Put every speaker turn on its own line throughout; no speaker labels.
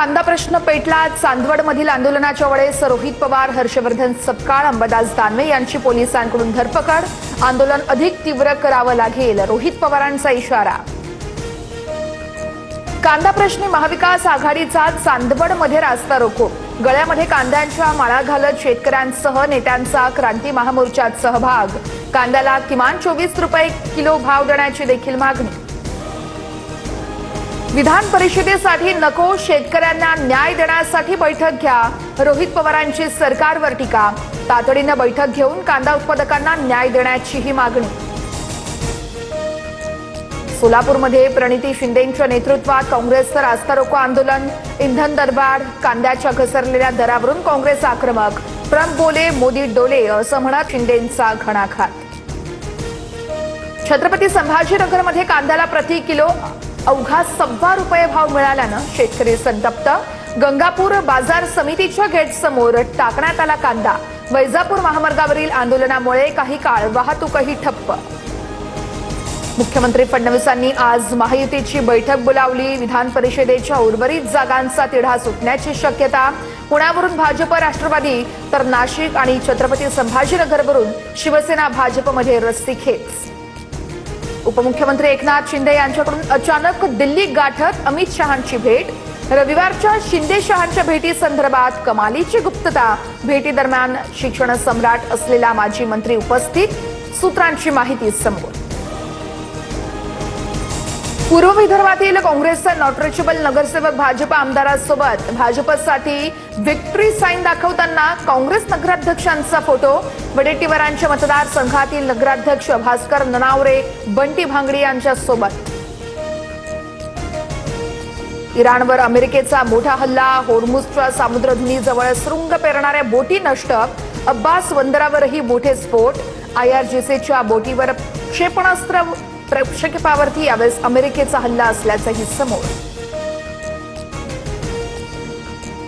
कांदा प्रश्न पेटला। चांदवडमधील आंदोलनाच्या वेळेस रोहित पवार, हर्षवर्धन सपकाळ, अंबादास दानवे यांची पोलिसांकडून धरपकड। आंदोलन अधिक तीव्र करावं लागेल, रोहित पवारांचा इशारा। कांदा प्रश्नी महाविकास आघाडीचा चांदवडमध्ये रास्ता रोको। गळ्यामध्ये कांद्यांच्या माळा घालत शेतकऱ्यांसह नेत्यांचा क्रांती महामोर्चात सहभाग। कांद्याला किमान 24 रुपये किलो भाव देण्याची देखील मागणी। विधान परिषदेसाठी नको, शेतकऱ्यांना न्याय देण्यासाठी बैठक घ्या। रोहित पवारांची सरकारवर टीका। तातडीने बैठक घेऊन कांदा उत्पादकांना न्याय देण्याचीही मागणी। सोलापूरमध्ये प्रणिती शिंदेंच्या नेतृत्वात काँग्रेसचं रास्ता रोको आंदोलन। इंधन दरवाढ, कांद्याच्या घसरलेल्या दरावरून काँग्रेस आक्रमक। ट्रम्प बोले, मोदी डोले असं म्हणत शिंदेंचा घणाघात। छत्रपती संभाजीनगरमध्ये कांद्याला प्रति किलो अवघा 1.25 रुपये भाव मिळाल्यानं शेतकरी संतप्त। गंगापूर बाजार समितीच्या गेटसमोर टाकण्यात आला कांदा। वैजापूर महामार्गावरील आंदोलनामुळे काही काळ वाहतूकही ठप्प। मुख्यमंत्री फडणवीसांनी आज महायुतीची बैठक बोलावली। विधान परिषदेच्या उर्वरित जागांचा तिढा सुटण्याची शक्यता। पुण्यावरून भाजप राष्ट्रवादी तर नाशिक आणि छत्रपती संभाजीनगरवरून शिवसेना भाजपमध्ये रस्सीखेच। उपमुख्यमंत्री एकनाथ शिंदे यांच्याकडून अचानक दिल्ली गाठत अमित शहांची भेट। रविवारच्या शिंदे शहांच्या भेटी संदर्भात कमालीची गुप्तता। भेटी दरम्यान शिक्षण सम्राट असलेला माजी मंत्री उपस्थित, सूत्रांची माहिती समोर। पूर्व विदर्भातील काँग्रेसचा नॉट रिचेबल नगरसेवक भाजप आमदारांसोबत। भाजपसाठी विक्ट्री साईन दाखवताना काँग्रेस नगराध्यक्षांचा फोटो। वडेट्टीवारांच्या मतदारसंघातील नगराध्यक्ष भास्कर ननावरे, बंटी भांगडी यांच्या सोबत। इराणवर अमेरिकेचा मोठा हल्ला। होर्मुझच्या सामुद्रधुनीजवळ सुरुंग पेरणाऱ्या बोटी नष्ट। अब्बास बंदरावरही मोठे स्फोट। IRGCच्या बोटीवर क्षेपणास्त्र प्रक्षेपावरती यावेळेस अमेरिकेचा हल्ला असल्याचंही समोर।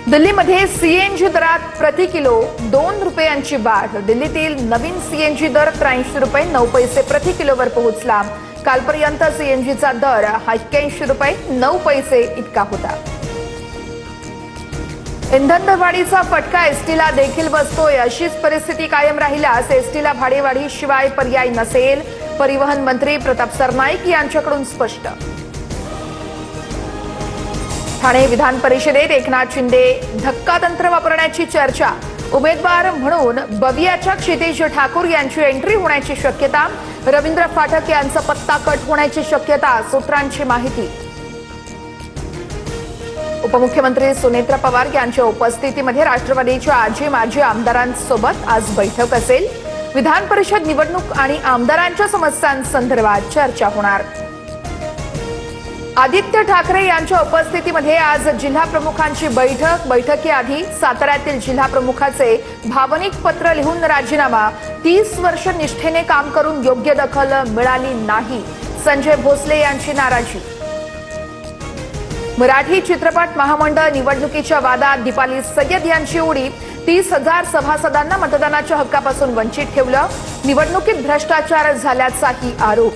दिल्लीमध्ये CNG दरात प्रति किलो 2 रुपयांची वाढ। दिल्लीतील नवीन CNG दर 83 रुपये 9 पैसे प्रति किलोवर पोहोचला। कालपर्यंत CNGचा दर 81 रुपये 9 पैसे इतका होता। इंधन दरवाढीचा फटका एसटीला देखील बसतोय। अशीच परिस्थिती कायम राहिल्यास एसटीला भाडेवाढीशिवाय पर्याय नसेल। परिवहन मंत्री प्रताप सरनाईक यांच्याकडून स्पष्ट। ठाणे विधान परिषदेत एकनाथ शिंदे धक्कातंत्र वापरण्याची चर्चा। उमेदवार म्हणून बवियाच्या क्षितिज ठाकूर यांची एंट्री होण्याची शक्यता। रवींद्र फाटक यांचा पत्ता कट होण्याची शक्यता, सूत्रांची माहिती। उपमुख्यमंत्री सुनेत्रा पवार यांच्या उपस्थितीमध्ये राष्ट्रवादीच्या आजी माजी आमदारांसोबत आज बैठक असेल। विधान परिषद निवडणूक आणि आमदारांच्या समस्यांसंदर्भात चर्चा होणार। आदित्य ठाकरे यांच्या उपस्थितीमध्ये आज जिल्हा प्रमुखांची बैठक। बैठकीआधी साताऱ्यातील जिल्हा प्रमुखाचे भावनिक पत्र लिहून राजीनामा। 30 वर्ष निष्ठेने काम करून योग्य दखल मिळाली नाही, संजय भोसले यांची नाराजी। मराठी चित्रपट महामंडळ निवडणुकीच्या वादात दीपाली सय्यद यांची उडी। 30,000 सभासदांना मतदानाच्या हक्कापासून वंचित ठेवलं। निवडणुकीत भ्रष्टाचार झाल्याचाही आरोप।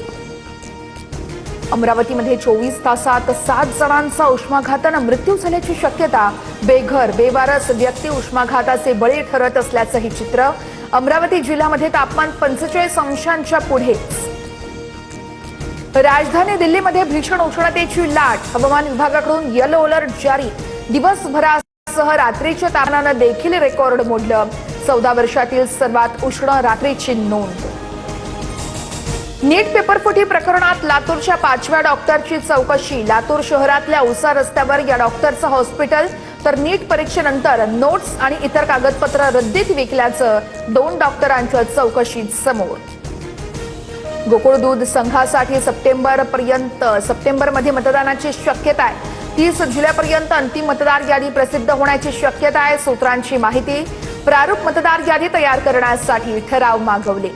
अमरावतीमध्ये 24 तासात 7 जणांचा उष्माघाताने मृत्यू झाल्याची शक्यता। बेघर बेवारस व्यक्ती उष्माघाताचे बळी ठरत असल्याचंही चित्र। अमरावती जिल्ह्यामध्ये तापमान 45 अंशांच्या पुढेच। राजधानी दिल्लीमध्ये भीषण उष्णतेची लाट। हवामान विभागाकडून येलो अलर्ट जारी। दिवसभरासह रात्रीच्या तापमानाने देखील रेकॉर्ड मोडलं। 14 वर्षातील सर्वात उष्ण रात्रीची नोंद। नीट पेपरफुटी प्रकरणात लातूरच्या 5व्या डॉक्टरची चौकशी। लातूर शहरातल्या औसा रस्त्यावर या डॉक्टरचं हॉस्पिटल, तर नीट परीक्षेनंतर नोट्स आणि इतर कागदपत्र रद्दीत विकल्याचं 2 डॉक्टरांच्या चौकशीत समोर। गोकुळ दूध संघासाठी सप्टेंबरमध्ये मतदानाची शक्यता आहे। 30 जुलैपर्यंत अंतिम मतदार यादी प्रसिद्ध होण्याची शक्यता आहे, सूत्रांची माहिती। प्रारूप मतदार यादी तयार करण्यासाठी ठराव मागवले।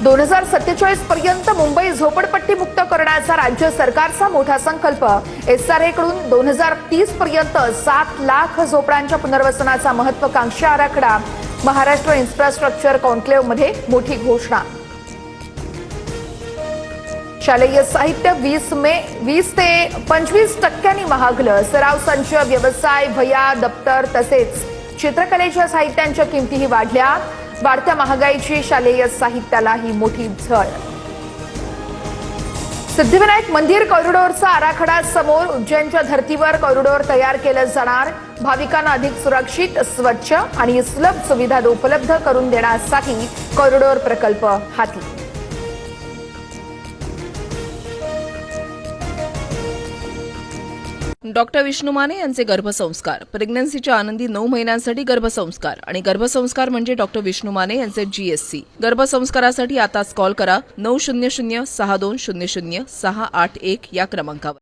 2047 पर्यंत मुंबई झोपडपट्टी मुक्त करण्याचा राज्य सरकारचा मोठा संकल्प। SRA कडून 2030 पर्यंत 7 लाख झोपड्यांच्या पुनर्वसनाचा महत्वाकांक्षी आराखडा। महाराष्ट्र इन्फ्रास्ट्रक्चर कॉन्क्लेव्हमध्ये मोठी घोषणा। शालेय साहित्य 20 ते 25% महागलं. सराव संच, व्यवसाय, वह्या, दप्तर तसेच चित्रकलेच्या साहित्यांच्या किमतीही वाढल्या. वाढत्या महागाईची शालेय साहित्यालाही मोठी झळ. सिद्धिविनायक मंदिर कॉरिडॉरचा आराखडा समोर. उज्जैनच्या धर्तीवर कॉरिडॉर तयार केलं जाणार. भाविकांना अधिक सुरक्षित, स्वच्छ आणि सुलभ सुविधा उपलब्ध करून देण्यासाठी कॉरिडॉर प्रकल्प हाती.
डॉक्टर विष्णू माने यांचे गर्भसंस्कार. प्रेग्नन्सीच्या आनंदी 9 महिन्यांसाठी गर्भसंस्कार आणि गर्भसंस्कार म्हणजे डॉक्टर विष्णू माने यांचे GSC. गर्भसंस्कारासाठी आताच कॉल करा 900 6200 681 या क्रमांकावर.